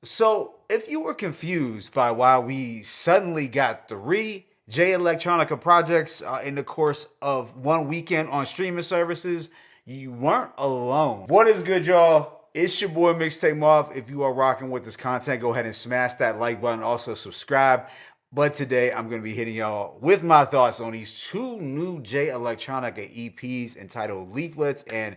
So, if you were confused by why we suddenly got three Jay Electronica projects in the course of one weekend on streaming services, you weren't alone. What is good, y'all? It's your boy Mixtape Moth. If you are rocking with this content, go ahead and smash that like button. Also, subscribe. But today, I'm going to be hitting y'all with my thoughts on these two new Jay Electronica EPs entitled Leaflets and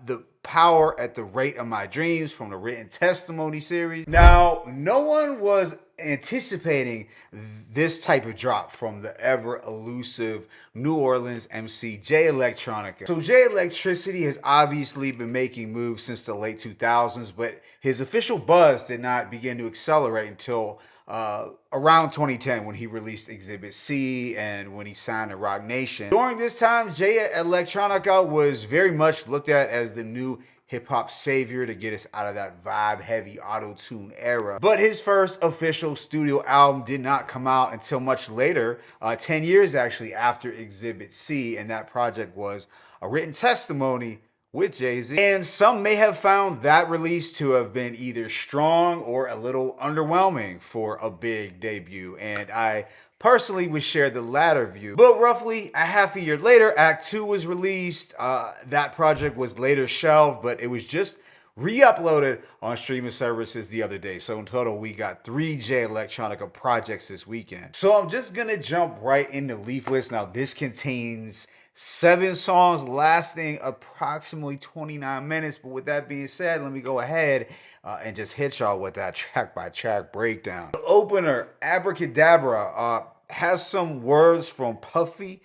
the Power at the Rate of My Dreams from the Written Testimony series. Now, no one was anticipating this type of drop from the ever elusive New Orleans MC Jay Electronica. So Jay Electricity has obviously been making moves since the late 2000s, but his official buzz did not begin to accelerate until around 2010 when he released Exhibit C and when he signed to Roc Nation. During this time, Jay Electronica was very much looked at as the new hip-hop savior to get us out of that vibe-heavy auto-tune era. But his first official studio album did not come out until much later, 10 years actually after Exhibit C, and that project was A Written Testimony with Jay-Z. And some may have found that release to have been either strong or a little underwhelming for a big debut, and I personally would share the latter view. But roughly a half a year later, Act 2 was released. That project was later shelved, but it was just re-uploaded on streaming services the other day. So in total, we got three Jay Electronica projects this weekend. So I'm just gonna jump right into Leaflets. Now this contains 7 songs lasting approximately 29 minutes. But with that being said, let me go ahead and just hit y'all with that track by track breakdown. The opener, Abracadabra, has some words from Puffy,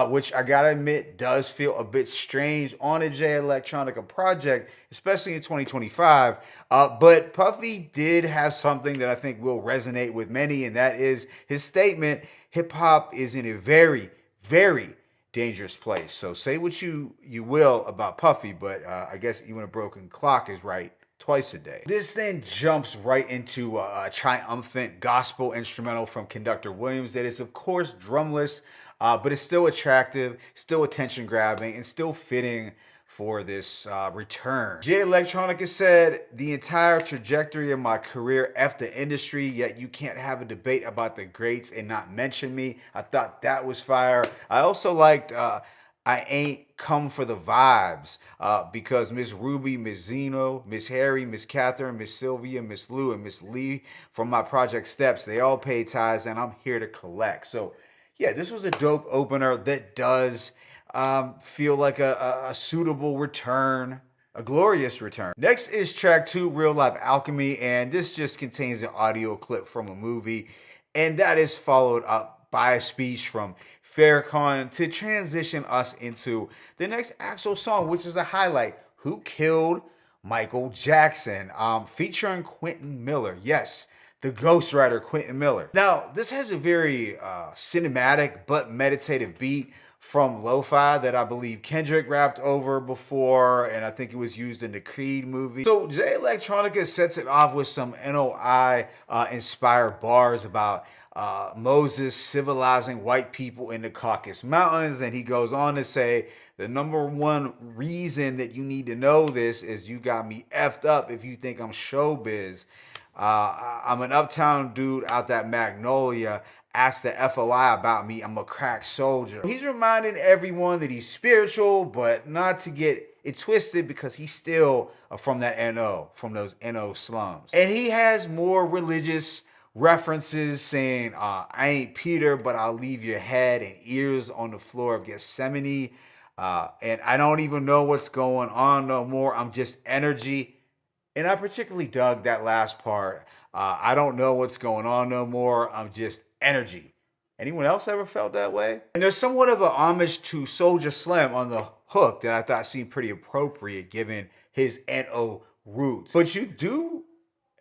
which I gotta admit does feel a bit strange on a Jay Electronica project, especially in 2025. But Puffy did have something that I think will resonate with many, and that is his statement, hip hop is in a very, very dangerous place. So say what you will about Puffy, but I guess even a broken clock is right twice a day. This then jumps right into a triumphant gospel instrumental from Conductor Williams that is of course drumless, but it's still attractive, still attention grabbing, and still fitting for this return. Jay Electronica said, the entire trajectory of my career F the industry, yet you can't have a debate about the greats and not mention me. I thought that was fire. I also liked I Ain't Come for the Vibes, because Miss Ruby, Miss Zeno, Miss Harry, Miss Catherine, Miss Sylvia, Miss Lou, and Miss Lee from my project Steps, they all pay tithes and I'm here to collect. So yeah, this was a dope opener that does feel like a suitable return, a glorious return. Next is track 2, Real Life Alchemy, and this just contains an audio clip from a movie, and that is followed up by a speech from Farrakhan to transition us into the next actual song, which is a highlight, Who Killed Michael Jackson, featuring Quentin Miller. Yes, the ghostwriter Quentin Miller. Now, this has a very cinematic but meditative beat from Lo-Fi that I believe Kendrick rapped over before, and I think it was used in the Creed movie. So Jay Electronica sets it off with some NOI inspired bars about Moses civilizing white people in the Caucasus Mountains, and he goes on to say, the number one reason that you need to know this is you got me effed up if you think I'm showbiz. I'm an uptown dude out that Magnolia. Ask the FOI about me, I'm a crack soldier. He's reminding everyone that he's spiritual, but not to get it twisted because he's still from that NO, from those NO slums. And he has more religious references saying, I ain't Peter, but I'll leave your head and ears on the floor of Gethsemane. And I don't even know what's going on no more. I'm just energy. And I particularly dug that last part. I don't know what's going on no more. I'm just energy. Anyone else ever felt that way? And there's somewhat of an homage to Soulja Slim on the hook that I thought seemed pretty appropriate given his NO roots. But you do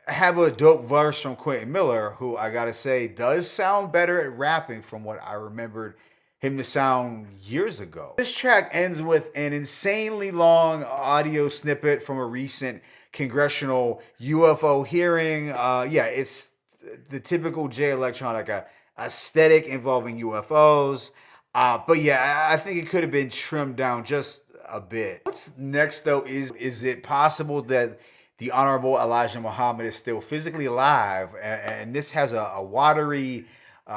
have a dope verse from Quentin Miller, who I gotta say does sound better at rapping from what I remembered him to sound years ago. This track ends with an insanely long audio snippet from a recent congressional UFO hearing. Yeah, it's the typical Jay Electronica aesthetic involving UFOs. But yeah, I think it could have been trimmed down just a bit. What's next though is it possible that the Honorable Elijah Muhammad is still physically alive, and this has a watery,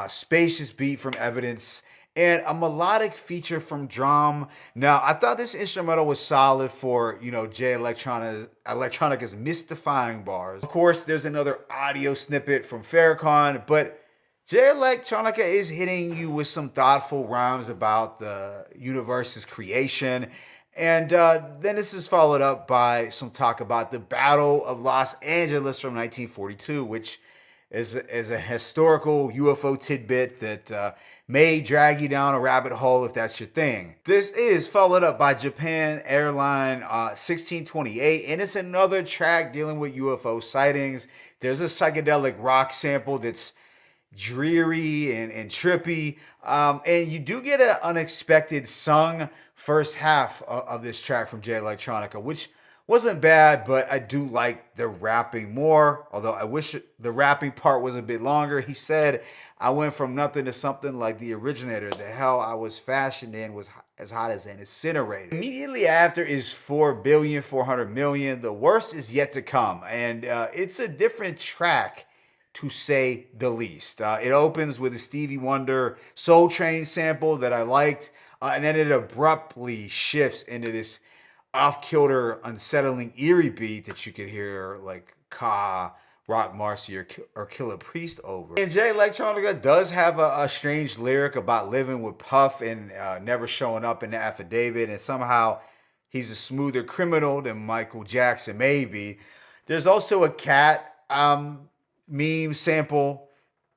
spacious beat from Evidence and a melodic feature from Drum. Now, I thought this instrumental was solid for, Jay Electronica's mystifying bars. Of course, there's another audio snippet from Farrakhan, but Jay Electronica is hitting you with some thoughtful rhymes about the universe's creation. And then this is followed up by some talk about the Battle of Los Angeles from 1942, which is a historical UFO tidbit that may drag you down a rabbit hole if that's your thing. This is followed up by Japan Airline 1628, and it's another track dealing with UFO sightings. There's a psychedelic rock sample that's dreary and trippy. And you do get an unexpected sung first half of this track from Jay Electronica, which wasn't bad, but I do like the rapping more, although I wish the rapping part was a bit longer. He said, I went from nothing to something like the originator. The hell I was fashioned in was as hot as an incinerator. Immediately after is 4,400,000,000. The worst is yet to come. And it's a different track, to say the least. It opens with a Stevie Wonder Soul Train sample that I liked, and then it abruptly shifts into this off-kilter, unsettling, eerie beat that you could hear like Ka, Rock Marcy, or Killer Priest over. And Jay Electronica does have a strange lyric about living with Puff and never showing up in the affidavit, and somehow he's a smoother criminal than Michael Jackson, maybe. There's also a cat meme sample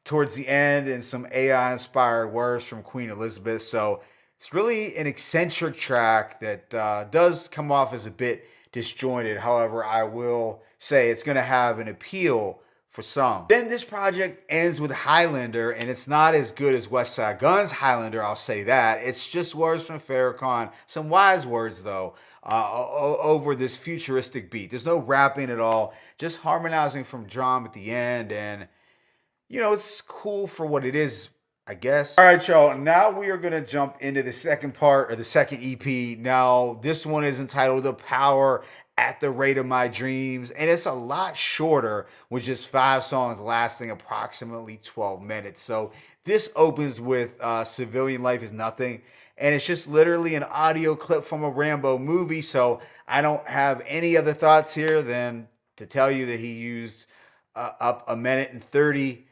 towards the end and some AI-inspired words from Queen Elizabeth. So it's really an eccentric track that does come off as a bit disjointed. However, I will say it's going to have an appeal for some. Then this project ends with Highlander, and it's not as good as Westside Gunn's Highlander, I'll say that. It's just words from Farrakhan, some wise words though, over this futuristic beat. There's no rapping at all, just harmonizing from drum at the end, and it's cool for what it is, I guess. All right, y'all, now we are gonna jump into the second part, or the second EP. Now, this one is entitled The Power at the Rate of My Dreams, and it's a lot shorter, with just 5 songs lasting approximately 12 minutes. So this opens with Civilian Life is Nothing, and it's just literally an audio clip from a Rambo movie. So I don't have any other thoughts here than to tell you that he used up 1minute and 30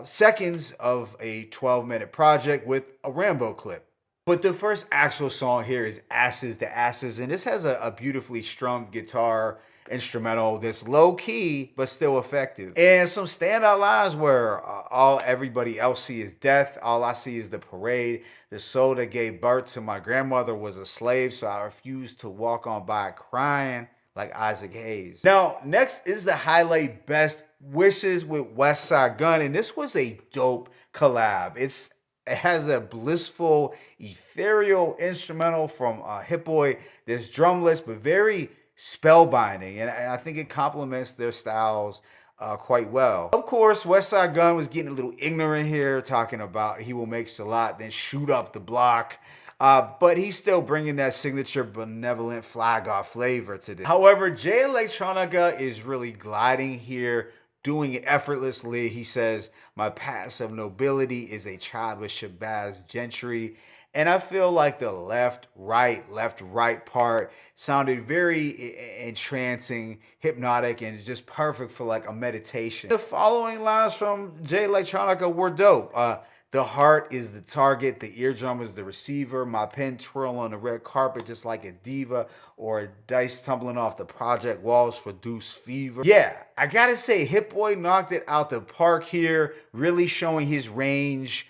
seconds of a 12-minute project with a Rambo clip. But the first actual song here is Asses to Asses, and this has a beautifully strummed guitar instrumental that's low-key but still effective. And some standout lines where all everybody else see is death, all I see is the parade. The soul that gave birth to my grandmother was a slave, so I refused to walk on by crying like Isaac Hayes. Now, next is the highlight, Best Wishes with Westside Gunn, and this was a dope collab. It has a blissful, ethereal instrumental from HITBOY that's drumless but very spellbinding, and I think it complements their styles quite well. Of course, Westside Gunn was getting a little ignorant here, talking about he will make Salat, then shoot up the block. But he's still bringing that signature benevolent flag off flavor to this. However, Jay Electronica is really gliding here, doing it effortlessly. He says, my past of nobility is a tribe of Shabazz gentry. And I feel like the left-right part sounded very entrancing, hypnotic, and just perfect for like a meditation. The following lines from Jay Electronica were dope. The heart is the target, the eardrum is the receiver, my pen twirl on the red carpet just like a diva, or a dice tumbling off the project walls for Deuce Fever. Yeah, I gotta say, HITBOY knocked it out the park here, really showing his range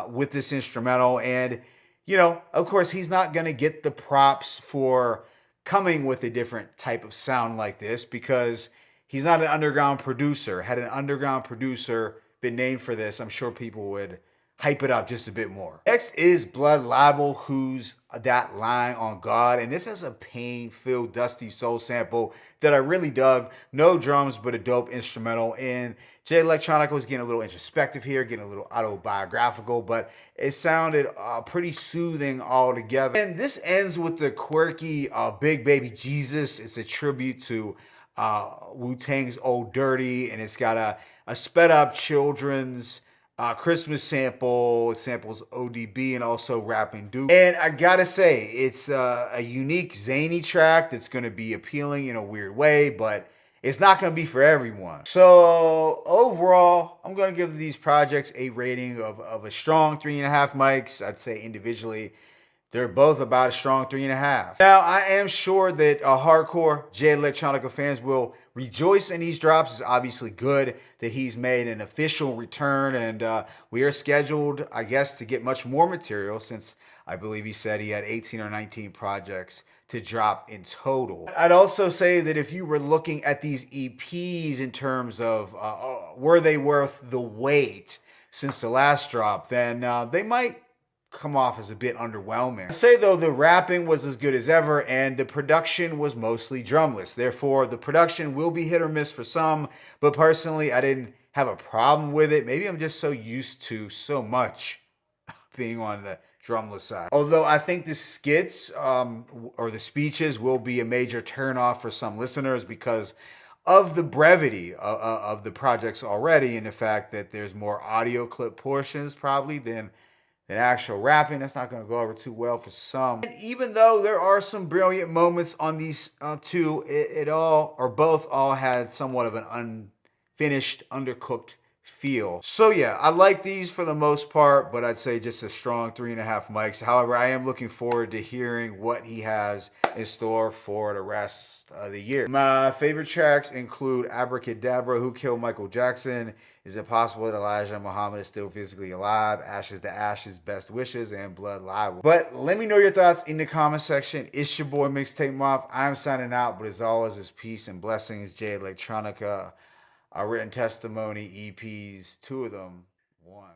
with this instrumental. And, of course, he's not gonna get the props for coming with a different type of sound like this because he's not an underground producer. Had an underground producer been named for this, I'm sure people would hype it up just a bit more. Next is Blood Libel, Who's That Line on God, and this has a pain-filled, dusty soul sample that I really dug. No drums, but a dope instrumental, and Jay Electronica was getting a little introspective here, getting a little autobiographical, but it sounded pretty soothing altogether. And this ends with the quirky Big Baby Jesus. It's a tribute to Wu-Tang's Old Dirty, and it's got a sped up children's Christmas sample. It samples ODB and also Rapping Duke. And I gotta say, it's a unique zany track that's gonna be appealing in a weird way, but it's not gonna be for everyone. So overall, I'm gonna give these projects a rating of a strong 3.5 mics. I'd say individually, they're both about a strong 3.5. Now, I am sure that hardcore Jay Electronica fans will rejoice in these drops. It's obviously good that he's made an official return, and we are scheduled, I guess, to get much more material, since I believe he said he had 18 or 19 projects to drop in total. I'd also say that if you were looking at these EPs in terms of were they worth the wait since the last drop, then they might come off as a bit underwhelming. I'd say though the rapping was as good as ever and the production was mostly drumless. Therefore, the production will be hit or miss for some, but personally, I didn't have a problem with it. Maybe I'm just so used to so much being on the drumless side. Although I think the skits or the speeches will be a major turnoff for some listeners because of the brevity of the projects already, and the fact that there's more audio clip portions probably than actual rapping. That's not going to go over too well for some. And even though there are some brilliant moments on these two, it all, or both all, had somewhat of an unfinished, undercooked feel. So yeah, I like these for the most part, but I'd say just a strong 3.5 mics. However, I am looking forward to hearing what he has in store for the rest of the year. My favorite tracks include Abracadabra, Who Killed Michael Jackson, Is It Possible That Elijah Muhammad Is Still Physically Alive, Ashes to Ashes, Best Wishes, and Blood Libel. But let me know your thoughts in the comment section. It's your boy Mixtape Moth. I'm signing out, but as always, it's peace and blessings. Jay Electronica, Written Testimony EPs, 2 of them, 1.